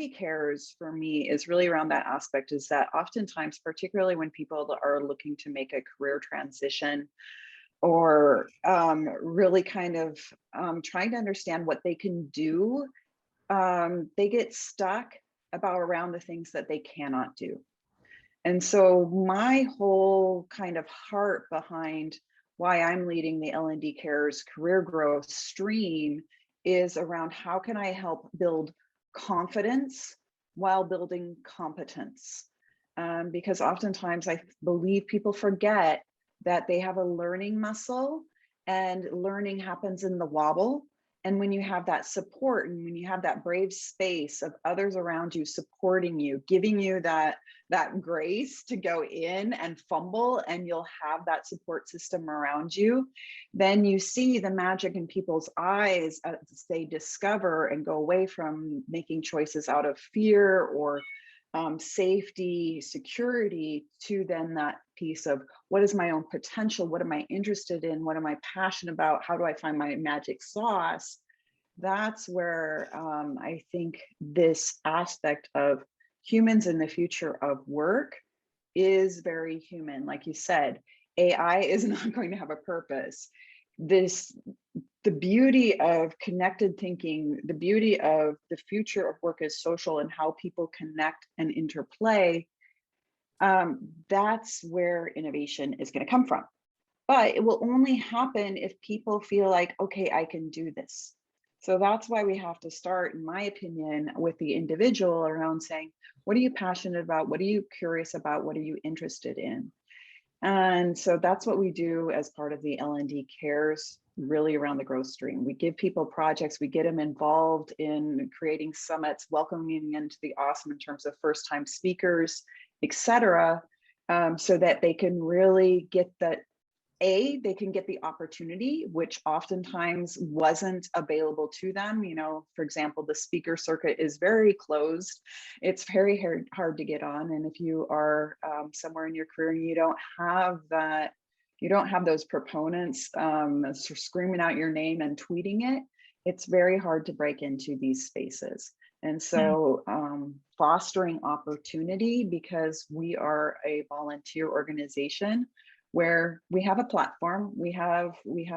L&D Cares for me is really around that aspect, is that oftentimes, particularly when people are looking to make a career transition or really kind of trying to understand what they can do, they get stuck around the things that they cannot do. And so my whole kind of heart behind why I'm leading the L&D Cares Career Growth stream is around how can I help build confidence while building competence? Because oftentimes I believe people forget that they have a learning muscle, and learning happens in the wobble. And when you have that support, and when you have that brave space of others around you supporting you, giving you that grace to go in and fumble, and you'll have that support system around you, then you see the magic in people's eyes as they discover and go away from making choices out of fear or safety, security, to then that piece of what is my own potential? What am I interested in? What am I passionate about? How do I find my magic sauce? That's where I think this aspect of humans in the future of work is very human. Like you said, AI is not going to have a purpose. The beauty of connected thinking, the beauty of the future of work is social and how people connect and interplay. That's where innovation is going to come from. But it will only happen if people feel like, okay, I can do this. So that's why we have to start, in my opinion, with the individual around saying, what are you passionate about? What are you curious about? What are you interested in? And so that's what we do as part of the L&D Cares, really around the growth stream. We give people projects, we get them involved in creating summits, welcoming into the awesome in terms of first-time speakers, etc., so that they can really get that, they can get the opportunity, which oftentimes wasn't available to them. You know, for example, the speaker circuit is very closed. It's very hard to get on. And if you are somewhere in your career and you don't have that, you don't have those proponents screaming out your name and tweeting it, it's very hard to break into these spaces. And so fostering opportunity, because we are a volunteer organization where we have a platform, we have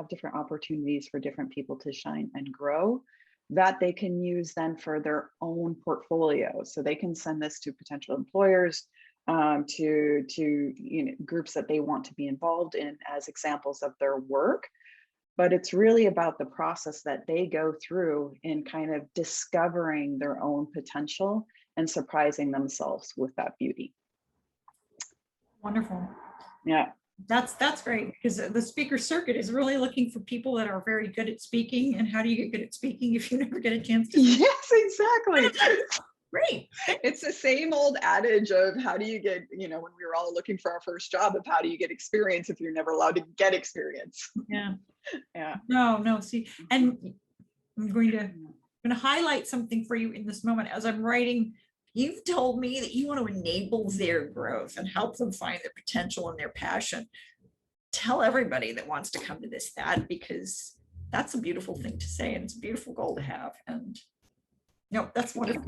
different opportunities for different people to shine and grow, that they can use then for their own portfolio. So they can send this to potential employers, to groups that they want to be involved in as examples of their work. But it's really about the process that they go through in kind of discovering their own potential and surprising themselves with that beauty. Wonderful. Yeah. That's great, because the speaker circuit is really looking for people that are very good at speaking. And how do you get good at speaking if you never get a chance to speak? Yes, exactly. Great. It's the same old adage of how do you get, you know, when we were all looking for our first job, of how do you get experience if you're never allowed to get experience? Yeah. Yeah. No, see, and I'm going to highlight something for you in this moment. As I'm writing, you've told me that you want to enable their growth and help them find their potential and their passion. Tell everybody that wants to come to this that, because that's a beautiful thing to say, and it's a beautiful goal to have. And no, that's wonderful.